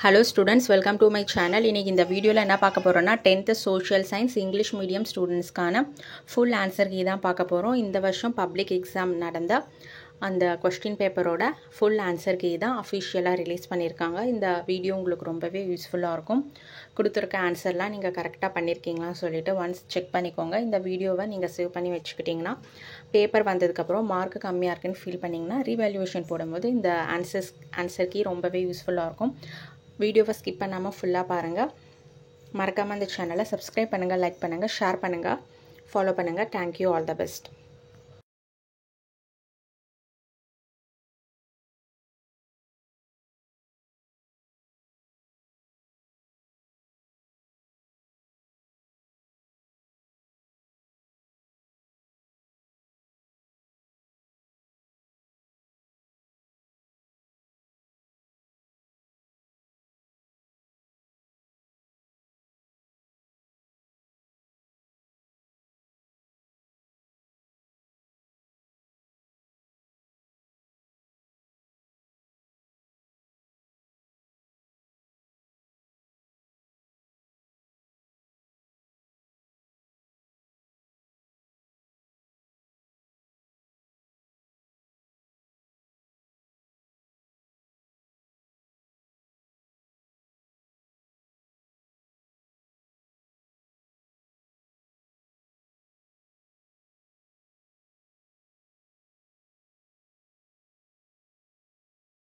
Hello students, welcome to my channel. இன்னைக்கு இந்த வீடியோல என்ன பார்க்க போறோம்னா 10th social science English medium ஸ்டூடண்ட்ஸ்க்கான full answer key தான் பார்க்க போறோம். இந்த வருஷம் பப்ளிக் எக்ஸாம் நடந்த அந்த क्वेश्चन பேப்பரோட full answer key தான் அபிஷியலா ரிலீஸ் பண்ணிருக்காங்க. இந்த வீடியோ உங்களுக்கு ரொம்பவே யூஸ்ஃபுல்லா இருக்கும். கொடுத்திருக்க ஆன்சர்லாம் நீங்க கரெக்ட்டா பண்ணிருக்கீங்களான்னு சொல்லிட்டு once செக் பண்ணிக்கோங்க. இந்த வீடியோவை நீங்க சேவ் பண்ணி வெச்சுக்கிட்டீங்கன்னா பேப்பர் வந்ததுக்கு அப்புறம் மார்க் கம்மியா இருக்குன்னு ஃபீல் பண்ணீங்கன்னா ரீவேல்யூவேஷன் போடும்போது இந்த ஆன்சர் கீ ரொம்பவே யூஸ்ஃபுல்லா இருக்கும். வீடியோவை ஸ்கிப் பண்ணாமல் ஃபுல்லாக பாருங்கள். மறக்காமல் இந்த சேனலை சப்ஸ்கிரைப் பண்ணுங்கள், லைக் பண்ணுங்கள், ஷேர் பண்ணுங்கள், ஃபாலோ பண்ணுங்கள். Thank you, all the best.